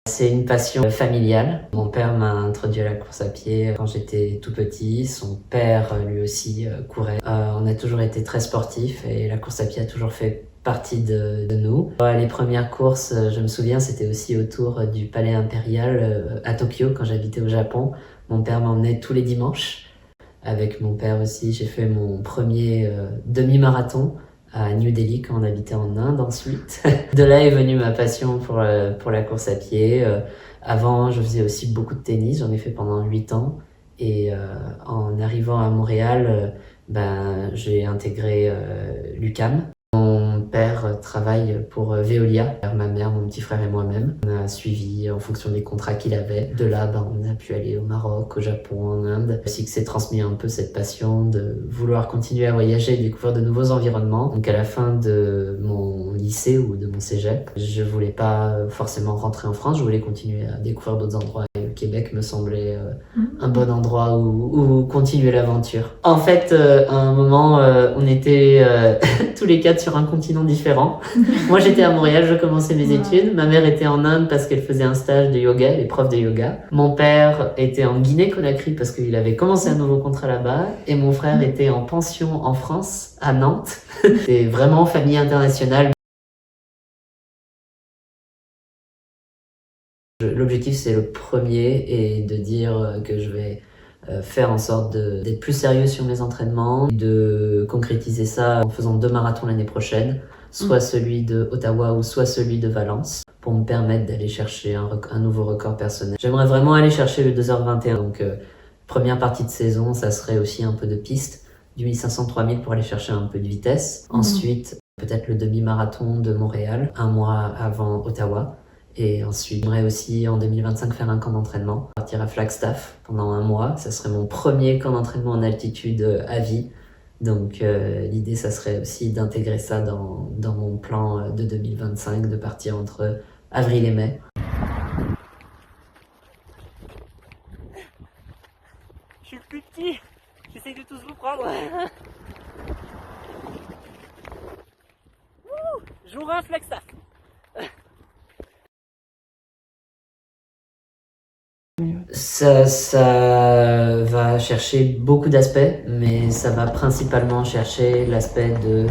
C'est une passion familiale. Mon père m'a introduit à la course à pied quand j'étais tout petit. Son père, lui aussi, courait. On a toujours été très sportifs et la course à pied a toujours fait partie de nous. Les premières courses, je me souviens, c'était aussi autour du Palais Impérial à Tokyo quand j'habitais au Japon. Mon père m'emmenait tous les dimanches. Avec mon père aussi, j'ai fait mon premier demi-marathon à New Delhi quand on habitait en Inde ensuite. De là est venue ma passion pour la course à pied. Avant, je faisais aussi beaucoup de tennis, j'en ai fait pendant 8 ans. Et en arrivant à Montréal, j'ai intégré l'UQAM. Mon père travaille pour Veolia, ma mère, mon petit frère et moi-même. On a suivi en fonction des contrats qu'il avait. De là, on a pu aller au Maroc, au Japon, en Inde. Aussi que c'est transmis un peu cette passion de vouloir continuer à voyager et découvrir de nouveaux environnements. Donc à la fin de mon lycée ou de mon cégep, je voulais pas forcément rentrer en France, je voulais continuer à découvrir d'autres endroits. Et le Québec me semblait un bon endroit où continuer l'aventure. En fait, à un moment, on était tous les quatre sur un continent différent. Moi, j'étais à Montréal, je commençais mes études. Ma mère était en Inde parce qu'elle faisait un stage de yoga, elle est prof de yoga. Mon père était en Guinée-Conakry parce qu'il avait commencé un nouveau contrat là-bas. Et mon frère était en pension en France, à Nantes. C'est vraiment famille internationale. L'objectif, c'est le premier et de dire que je vais faire en sorte d'être plus sérieux sur mes entraînements, de concrétiser ça en faisant 2 marathons l'année prochaine, soit celui de Ottawa ou soit celui de Valence, pour me permettre d'aller chercher un nouveau record personnel. J'aimerais vraiment aller chercher le 2h21, donc première partie de saison, ça serait aussi un peu de piste, du 1500-3000 pour aller chercher un peu de vitesse. Ensuite, peut-être le demi-marathon de Montréal, 1 mois avant Ottawa. Et ensuite, j'aimerais aussi en 2025 faire un camp d'entraînement, partir à Flagstaff pendant 1 mois. Ça serait mon premier camp d'entraînement en altitude à vie. Donc l'idée, ça serait aussi d'intégrer ça dans mon plan de 2025, de partir entre avril et mai. Je suis le plus petit, j'essaye de tous vous prendre. Jour 1, Flagstaff. Ça va chercher beaucoup d'aspects, mais ça va principalement chercher l'aspect de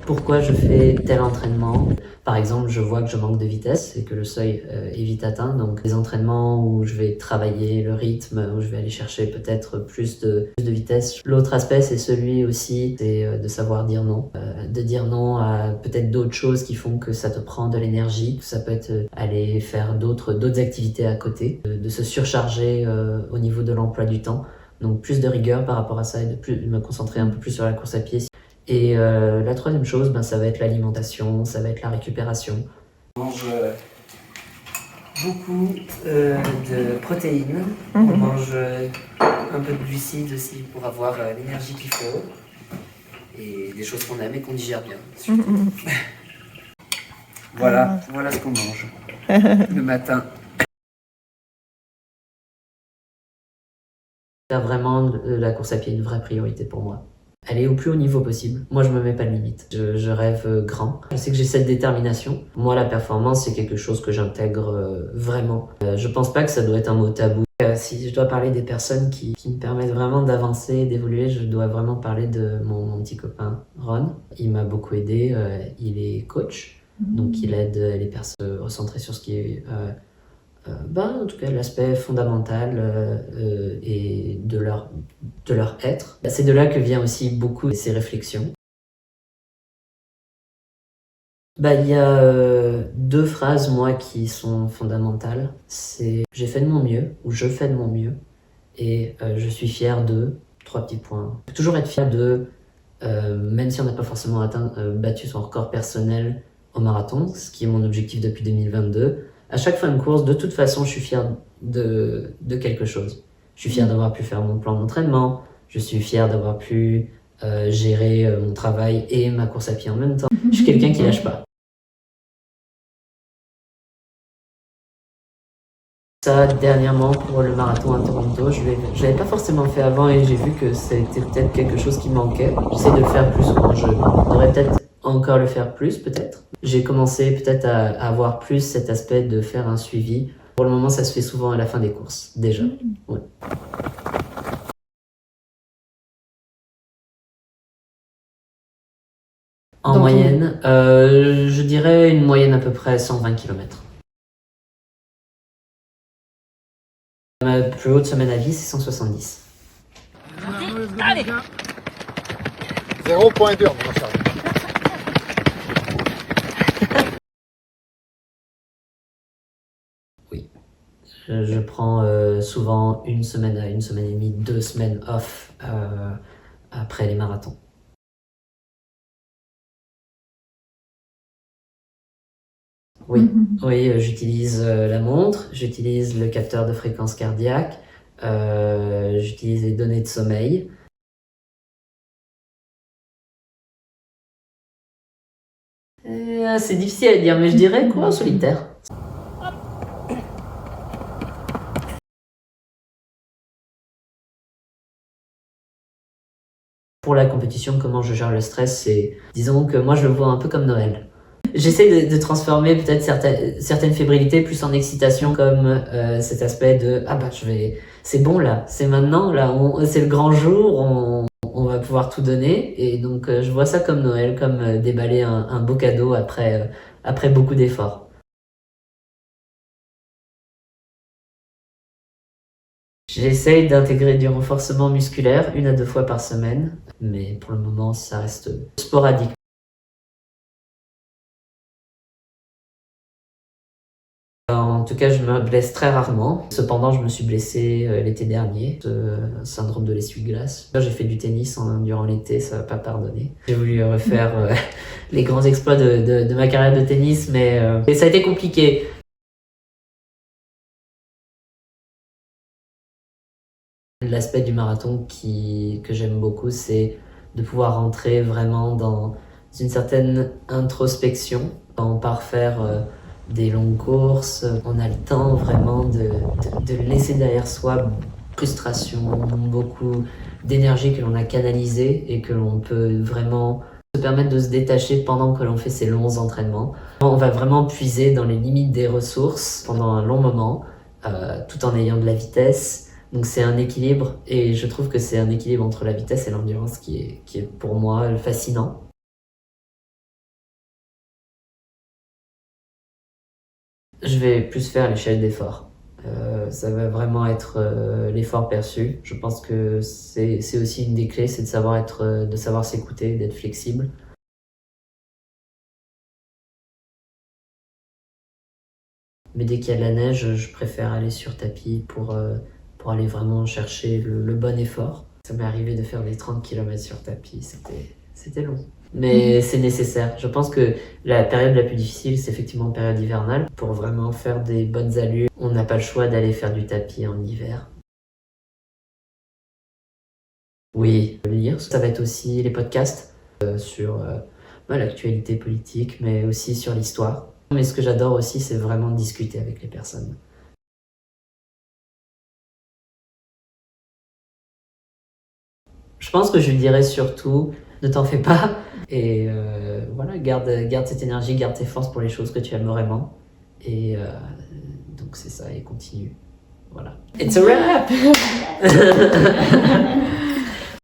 pourquoi je fais tel entraînement. Par exemple, je vois que je manque de vitesse et que le seuil est vite atteint. Donc, des entraînements où je vais travailler le rythme, où je vais aller chercher peut-être plus de vitesse. L'autre aspect, c'est celui aussi, c'est de savoir dire non. De dire non à peut-être d'autres choses qui font que ça te prend de l'énergie. Ça peut être aller faire d'autres activités à côté, de se surcharger au niveau de l'emploi du temps. Donc, plus de rigueur par rapport à ça et de me concentrer un peu plus sur la course à pied. Et la troisième chose, ça va être l'alimentation, ça va être la récupération. On mange beaucoup de protéines, on mange un peu de glucides aussi pour avoir l'énergie qu'il faut. Et des choses qu'on aime et qu'on digère bien. Voilà ce qu'on mange le matin. Vraiment, la course à pied est une vraie priorité pour moi. Aller au plus haut niveau possible. Moi, je me mets pas de limite. Je rêve grand. Je sais que j'ai cette détermination. Moi, la performance, c'est quelque chose que j'intègre vraiment. Je pense pas que ça doit être un mot tabou. Si je dois parler des personnes qui me permettent vraiment d'avancer, d'évoluer, je dois vraiment parler de mon petit copain Ron. Il m'a beaucoup aidé. Il est coach. Donc, il aide les personnes recentrées sur ce qui est... en tout cas, l'aspect fondamental et de leur être. C'est de là que vient aussi beaucoup de ces réflexions. Il y a 2 phrases, moi, qui sont fondamentales. C'est « j'ai fait de mon mieux » ou « je fais de mon mieux » et « je suis fier de » 3 petits points. Il faut toujours être fier de, même si on n'a pas forcément battu son record personnel au marathon, ce qui est mon objectif depuis 2022, à chaque fin de course, de toute façon, je suis fier de quelque chose. Je suis fier d'avoir pu faire mon plan d'entraînement, je suis fier d'avoir pu gérer mon travail et ma course à pied en même temps. Je suis quelqu'un qui lâche pas. Ça, dernièrement, pour le marathon à Toronto, je l'avais pas forcément fait avant et j'ai vu que c'était peut-être quelque chose qui manquait. J'essaie de le faire plus souvent. Je devrais peut-être encore le faire plus peut-être. J'ai commencé peut-être à avoir plus cet aspect de faire un suivi. Pour le moment, ça se fait souvent à la fin des courses, déjà. Ouais. En moyenne, je dirais une moyenne à peu près 120 km. Ma plus haute semaine à vie, c'est 170. Allez. 0.2 en commençant. Oui. Je prends souvent une semaine à une semaine et demie, 2 semaines off après les marathons. Oui, oui, j'utilise la montre, j'utilise le capteur de fréquence cardiaque, j'utilise les données de sommeil. C'est difficile à dire, mais je dirais coureur solitaire. Pour la compétition, comment je gère le stress, c'est, disons que moi je le vois un peu comme Noël. J'essaie de transformer peut-être certaines fébrilités plus en excitation, comme cet aspect de ah bah c'est bon là, c'est maintenant là, c'est le grand jour, on va pouvoir tout donner, et donc je vois ça comme Noël, comme déballer un beau cadeau après beaucoup d'efforts. J'essaye d'intégrer du renforcement musculaire 1 à 2 fois par semaine, mais pour le moment ça reste sporadique. En tout cas, je me blesse très rarement. Cependant, je me suis blessé l'été dernier, syndrome de l'essuie-glace. J'ai fait du tennis durant l'été, ça va pas pardonner. J'ai voulu refaire les grands exploits de ma carrière de tennis, mais ça a été compliqué. L'aspect du marathon que j'aime beaucoup, c'est de pouvoir rentrer vraiment dans une certaine introspection. Quand on part faire des longues courses, on a le temps vraiment de laisser derrière soi frustration, beaucoup d'énergie que l'on a canalisée et que l'on peut vraiment se permettre de se détacher pendant que l'on fait ces longs entraînements. On va vraiment puiser dans les limites des ressources pendant un long moment, tout en ayant de la vitesse. Donc c'est un équilibre, et je trouve que c'est un équilibre entre la vitesse et l'endurance qui est pour moi fascinant. Je vais plus faire l'échelle d'effort. Ça va vraiment être l'effort perçu. Je pense que c'est aussi une des clés, c'est de savoir s'écouter, d'être flexible. Mais dès qu'il y a de la neige, je préfère aller sur tapis pour aller vraiment chercher le bon effort. Ça m'est arrivé de faire des 30 km sur tapis, c'était long. Mais c'est nécessaire. Je pense que la période la plus difficile, c'est effectivement la période hivernale. Pour vraiment faire des bonnes allures, on n'a pas le choix d'aller faire du tapis en hiver. Oui, lire, ça va être aussi les podcasts sur l'actualité politique, mais aussi sur l'histoire. Mais ce que j'adore aussi, c'est vraiment discuter avec les personnes. Je pense que je lui dirais surtout, ne t'en fais pas, et voilà, garde cette énergie, garde tes forces pour les choses que tu aimes vraiment, et donc c'est ça, et continue. Voilà. It's a wrap!